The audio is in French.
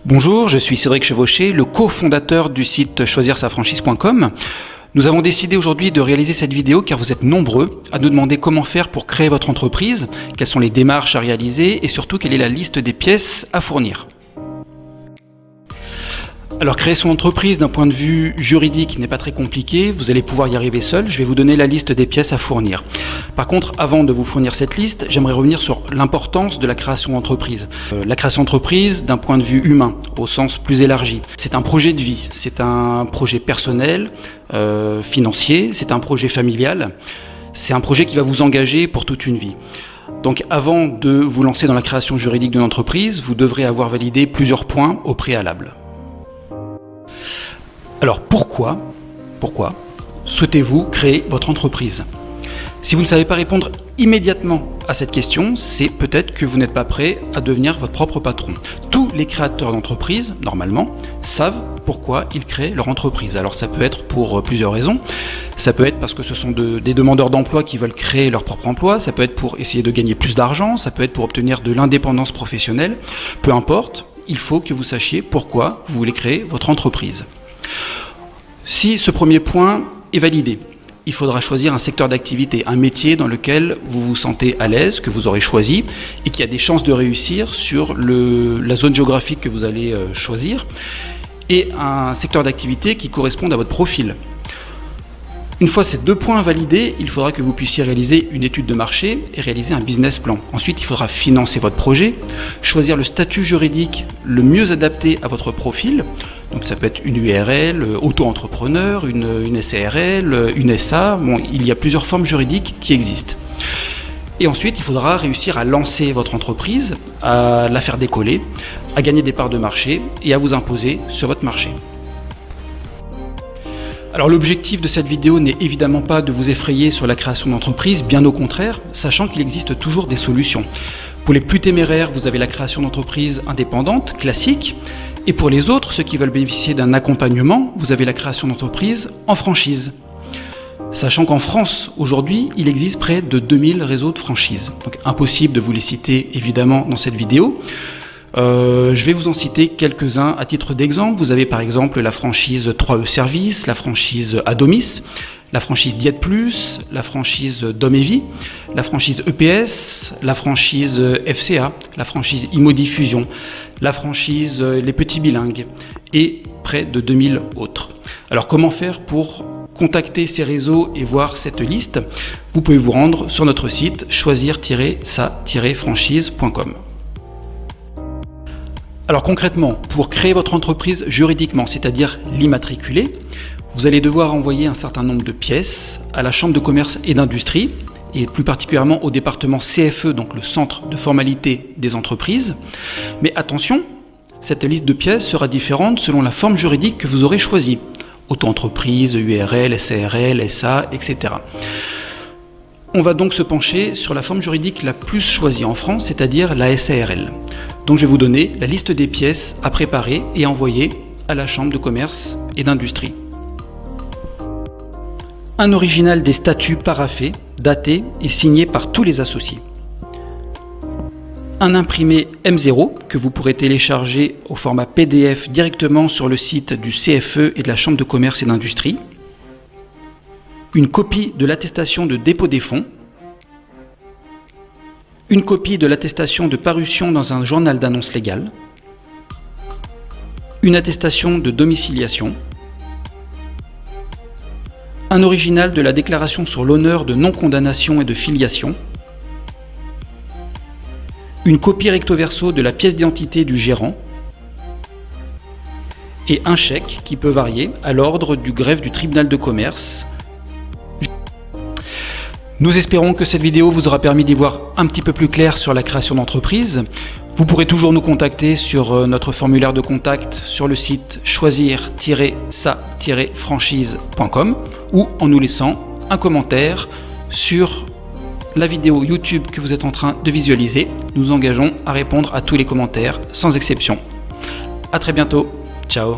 Bonjour, je suis Cédric Chevauché, le cofondateur du site choisirsafranchise.com. Nous avons décidé aujourd'hui de réaliser cette vidéo car vous êtes nombreux à nous demander comment faire pour créer votre entreprise, quelles sont les démarches à réaliser et surtout quelle est la liste des pièces à fournir. Alors créer son entreprise d'un point de vue juridique n'est pas très compliqué, vous allez pouvoir y arriver seul, je vais vous donner la liste des pièces à fournir. Par contre, avant de vous fournir cette liste, j'aimerais revenir sur l'importance de la création d'entreprise. La création d'entreprise d'un point de vue humain, au sens plus élargi. C'est un projet de vie, c'est un projet personnel, financier, c'est un projet familial, c'est un projet qui va vous engager pour toute une vie. Donc avant de vous lancer dans la création juridique d'une entreprise, vous devrez avoir validé plusieurs points au préalable. Alors pourquoi souhaitez-vous créer votre entreprise? Si vous ne savez pas répondre immédiatement à cette question, c'est peut-être que vous n'êtes pas prêt à devenir votre propre patron. Tous les créateurs d'entreprise, normalement, savent pourquoi ils créent leur entreprise. Alors ça peut être pour plusieurs raisons. Ça peut être parce que ce sont des demandeurs d'emploi qui veulent créer leur propre emploi. Ça peut être pour essayer de gagner plus d'argent. Ça peut être pour obtenir de l'indépendance professionnelle. Peu importe, il faut que vous sachiez pourquoi vous voulez créer votre entreprise. Si ce premier point est validé, il faudra choisir un secteur d'activité, un métier dans lequel vous vous sentez à l'aise, que vous aurez choisi et qui a des chances de réussir sur la zone géographique que vous allez choisir, et un secteur d'activité qui corresponde à votre profil. Une fois ces deux points validés, il faudra que vous puissiez réaliser une étude de marché et réaliser un business plan. Ensuite, il faudra financer votre projet, choisir le statut juridique le mieux adapté à votre profil. Donc ça peut être une URL, auto-entrepreneur, une SARL, une SA. Bon, il y a plusieurs formes juridiques qui existent. Et ensuite, il faudra réussir à lancer votre entreprise, à la faire décoller, à gagner des parts de marché et à vous imposer sur votre marché. Alors l'objectif de cette vidéo n'est évidemment pas de vous effrayer sur la création d'entreprise, bien au contraire, sachant qu'il existe toujours des solutions. Pour les plus téméraires, vous avez la création d'entreprise indépendante, classique, et pour les autres, ceux qui veulent bénéficier d'un accompagnement, vous avez la création d'entreprise en franchise. Sachant qu'en France, aujourd'hui, il existe près de 2000 réseaux de franchise. Donc impossible de vous les citer évidemment dans cette vidéo. Je vais vous en citer quelques-uns à titre d'exemple. Vous avez par exemple la franchise 3E Service, la franchise Adomis, la franchise Diète Plus, la franchise Dom & Vie, la franchise EPS, la franchise FCA, la franchise Immodiffusion, la franchise Les Petits Bilingues et près de 2000 autres. Alors comment faire pour contacter ces réseaux et voir cette liste? Vous pouvez vous rendre sur notre site choisir-sa-franchise.com. Alors concrètement, pour créer votre entreprise juridiquement, c'est-à-dire l'immatriculer, vous allez devoir envoyer un certain nombre de pièces à la Chambre de commerce et d'industrie, et plus particulièrement au département CFE, donc le centre de formalité des entreprises. Mais attention, cette liste de pièces sera différente selon la forme juridique que vous aurez choisie. Auto-entreprise, URL, SARL, SA, etc. On va donc se pencher sur la forme juridique la plus choisie en France, c'est-à-dire la SARL. Donc je vais vous donner la liste des pièces à préparer et à envoyer à la Chambre de commerce et d'industrie. Un original des statuts paraphés, daté et signé par tous les associés. Un imprimé M0 que vous pourrez télécharger au format PDF directement sur le site du CFE et de la Chambre de commerce et d'industrie. Une copie de l'attestation de dépôt des fonds, une copie de l'attestation de parution dans un journal d'annonce légale, une attestation de domiciliation, un original de la déclaration sur l'honneur de non-condamnation et de filiation, une copie recto verso de la pièce d'identité du gérant et un chèque qui peut varier à l'ordre du greffe du tribunal de commerce. Nous espérons que cette vidéo vous aura permis d'y voir un petit peu plus clair sur la création d'entreprise. Vous pourrez toujours nous contacter sur notre formulaire de contact sur le site choisir-sa-franchise.com ou en nous laissant un commentaire sur la vidéo YouTube que vous êtes en train de visualiser. Nous nous engageons à répondre à tous les commentaires sans exception. À très bientôt. Ciao.